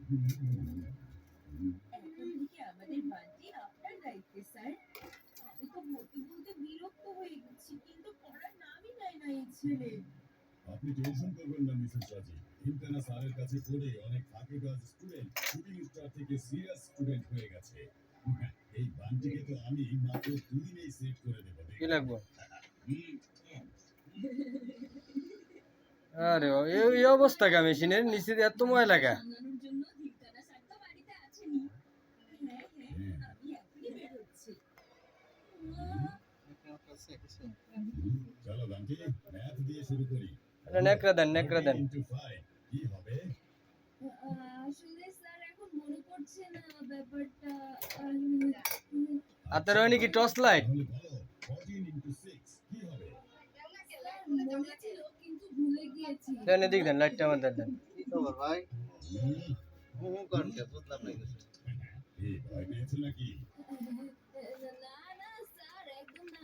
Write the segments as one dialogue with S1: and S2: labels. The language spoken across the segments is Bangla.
S1: এখন থেকে আমাদের বাড়িটি আপনার দায়িত্বে স্যার। আমি তো বলতে বলতে বিরক্ত হয়ে গেছি, কিন্তু পড়ার নামই নেয় না এই ছেলে।
S2: আপনি টেনশন করবেন না মিসেস রাজি। ইন্টানা স্যারের কাছে পড়ে অনেক ফাঁকিবাজ স্টুডেন্ট শুটিং স্টার থেকে সিরিয়াস স্টুডেন্ট হয়ে গেছে। এই বান্টিকে তো আমি মাত্র 2 দিনেই সেট করে দেব।
S3: কি লাগবে? আরে এই অবস্থা কা মেশিনের নিচে এত ময়লা কা?
S1: সামলানোর জন্য ঠিকানা স্যার তো বাড়িতে আছেনই। হ্যাঁ হ্যাঁ, আমি এখনই বেরোচ্ছি।
S2: চলো বান্টি, ম্যাথ দিয়ে শুরু করি।
S3: এটা নেকড়া দেন।
S2: 40 into 5 কি হবে?
S1: আসলে স্যার এখন মনে পড়ছে না ব্যাপারটা।
S3: আর তার নাকি টর্চ লাইট?
S2: তাহলে বলো 14 into 6 কি হবে?
S1: স্যার মনে ছিল কিন্তু ভুলে গিয়েছি।
S3: দেন এদিক দেন, লাইটটা আমাদের দেন।
S4: কি খবর ভাই?
S2: হুম,
S4: করছে বুঝলাম না কিছু।
S2: এই ভয় পেয়েছো নাকি?
S1: না না স্যার, একদম না।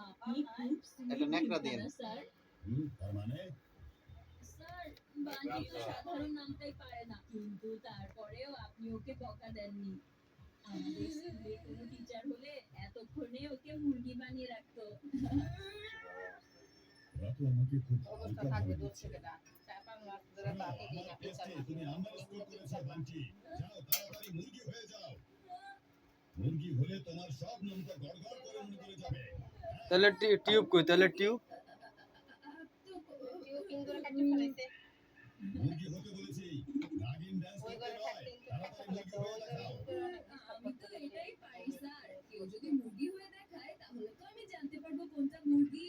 S1: আপনি খুব
S4: একটা ন্যাকড়া দিন।
S1: স্যার।
S2: তার মানে
S1: স্যার বানি তো সাধারণ নামটাই পারে না, কিন্তু তারপরেও আপনি ওকে বকা দেননি। আমাদের স্কুলে কোনো টিচার হলে এতক্ষণে ওকে মুরগি বানিয়ে রাখতো।
S2: ওরা তো আমাকে খুব
S5: অবস্থা
S2: হালকা
S5: থাকবে
S2: ভাবে
S5: দূর
S2: নিচ্ছে।
S5: থেকে ডাক 4-5 মাস ধরে বাকি দিই না টিচার
S2: তুমি নাম্বার স্কোর করেছো বান্টি। যাও তাড়াতাড়ি মুরগি হয়ে যাও। মুরগি হলে তোমার সব নামটা গড়গড় করে মনে করে যাবে।
S3: তাহলে টিউব কই? তাহলে টিউব
S5: কেউ পিন করে কাটতে ফেলাইছে
S2: মুরগি হতে বলেছি, নাগিন ডান্স
S5: ওই
S2: করতে
S5: ঘরে
S2: নয়।
S5: থাকতে
S2: তাড়াতাড়ি মুরগি হয়ে দেখাও।
S1: আমি তো এটাই পারি স্যার। কেউ যদি মুরগি হয়ে দেখায় তাহলে তো আমি জানতে পারবো কোনটা মুরগি।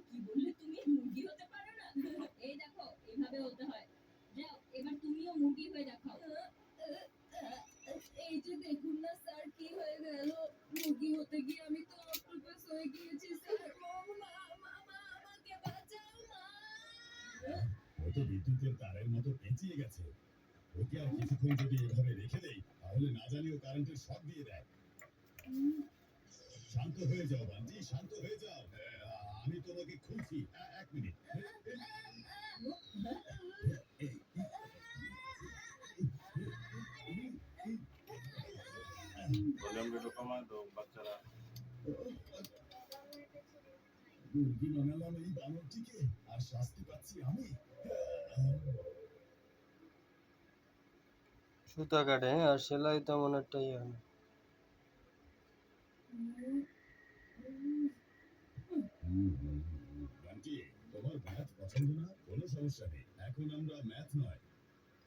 S1: কি বললে তুমি? মুরগি হতে পারো না? এই দেখো, এভাবে হতে হয়। যাও এবার তুমিও মুরগি হয়ে দেখাও। এই যে দেখুন না স্যার, কি হয়ে গেল। মুরগি হতে গিয়ে আমি তো অক্টোপাস হয়ে গিয়েছি স্যার। আমাকে বাঁচাও মা।
S2: ও তো বিদ্যুতের তারের মতো পেঁচিয়ে গেছে। ওকে আর কিছুক্ষণ যদি এভাবে রেখে দেই, তাহলে না জানিও কারেন্টের শক দিয়ে দেয়। শান্ত হয়ে যাও বান্টি, শান্ত হয়ে যাও। আমি তোমাকে খুলছি। 1 মিনিট। মুরগি বানালাম এই বানরটিকে, আর শাস্তি পাচ্ছি আমি।
S3: সুতা কাটে আর সেলাই তেমন একটা ইয়ে হয় না।
S2: বান্টি, তোমার ম্যাথ পছন্দ না? কোনো সমস্যা নেই। এখন আমরা ম্যাথ নয়,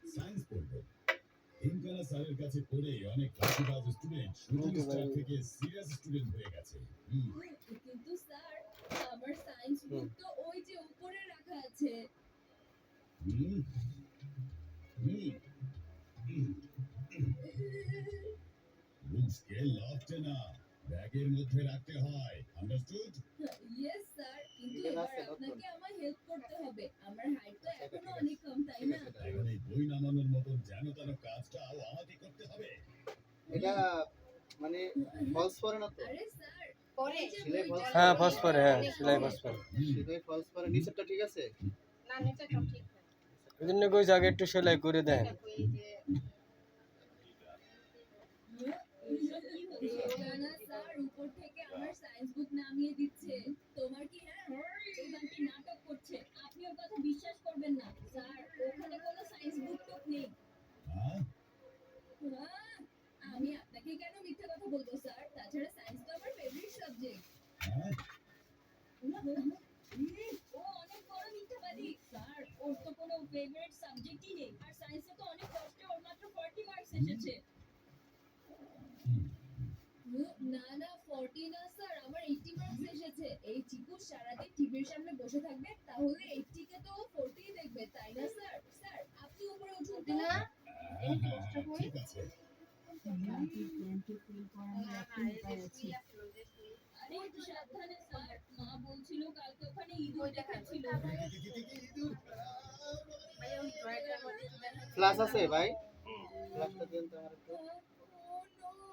S2: সায়েন্স পড়বো। ইনকানা স্যারের কাছে পড়ে অনেক ফাঁকিবাজ স্টুডেন্ট শুটিং স্টার থেকে সিরিয়াস স্টুডেন্ট হয়ে গেছে।
S1: কিন্তু স্যার, আমার সায়েন্স বুক তো ওই যে উপরে রাখা আছে।
S2: হুম হুম বুক স্কেল লফটে না, ব্যাগের মধ্যে রাখতে হয়। আন্ডারস্টুড?
S1: ইয়েস স্যার, কিন্তু এবার আপনাকে আমার হেল্প করতে হবে। আমার হাইট তো এখনো অনেক কম, তাই না?
S2: এখন এই বই নামানোর মতন যেন তেন কাজটাও আমাকে করতে হবে।
S4: এটা মানে ফলস পরে না তো?
S1: আরে স্যার,
S5: পরে
S1: এই যে
S4: সেলাই
S1: বইটা-
S4: false
S3: হ্যাঁ ফার্স্ট পরে, হ্যাঁ সেলাই ফার্স্ট পরে।
S4: সেটাই ফলস পরে, নিচেরটা ঠিক আছে?
S5: না নিচে সব ঠিক আছে
S3: এই জন্য কইছি আগে একটু সেলাই করে দেন।
S5: দেখো এই যে
S1: এইসব কি হচ্ছে? না স্যার, উপর থেকে আমার সায়েন্স বুক নামিয়ে দিচ্ছে। তোমার কি এই বান্টি নাটক করছে। আপনি ওর কথা বিশ্বাস করবেন না স্যার, ওখানে কোনো সায়েন্স বুক টুক নেই।
S2: হ্যাঁ
S1: আমি আপনাকে কেন মিথ্যা কথা বলবো স্যার? তাছাড়া সায়েন্স তো আমার ফেভারিট সাবজেক্ট।
S2: হ্যাঁ
S1: ও অনেক বড় মিথ্যাবাদী স্যার। ওর তো কোনো ফেভারিট সাবজেক্টই নেই, আর সায়েন্সে তো অনেক কষ্টে ওর মাত্র 40 মার্কস এসেছে। না না, 40 না স্যার, আমার 80 মার্কস এসেছে। এই চিকু সারাদিন টিভির সামনে বসে থাকবে, তাহলে 80 কে তো 40 দেখবে, তাই না স্যার? স্যার আপনি উপরে উঠুন তো।
S5: না এই কষ্ট হই
S2: ঠিক আছে।
S1: আরে একটু সাবধানে স্যার, মা বলছিল কালকে ওখানে ইঁদুর দেখাচ্ছিল।
S5: ভাই ওই ড্রয়ারটার মধ্যে তুলে
S4: ফ্লাশ আছে ভাই? ফ্লাশটা দেন তো আমার একটু।
S1: ও নো।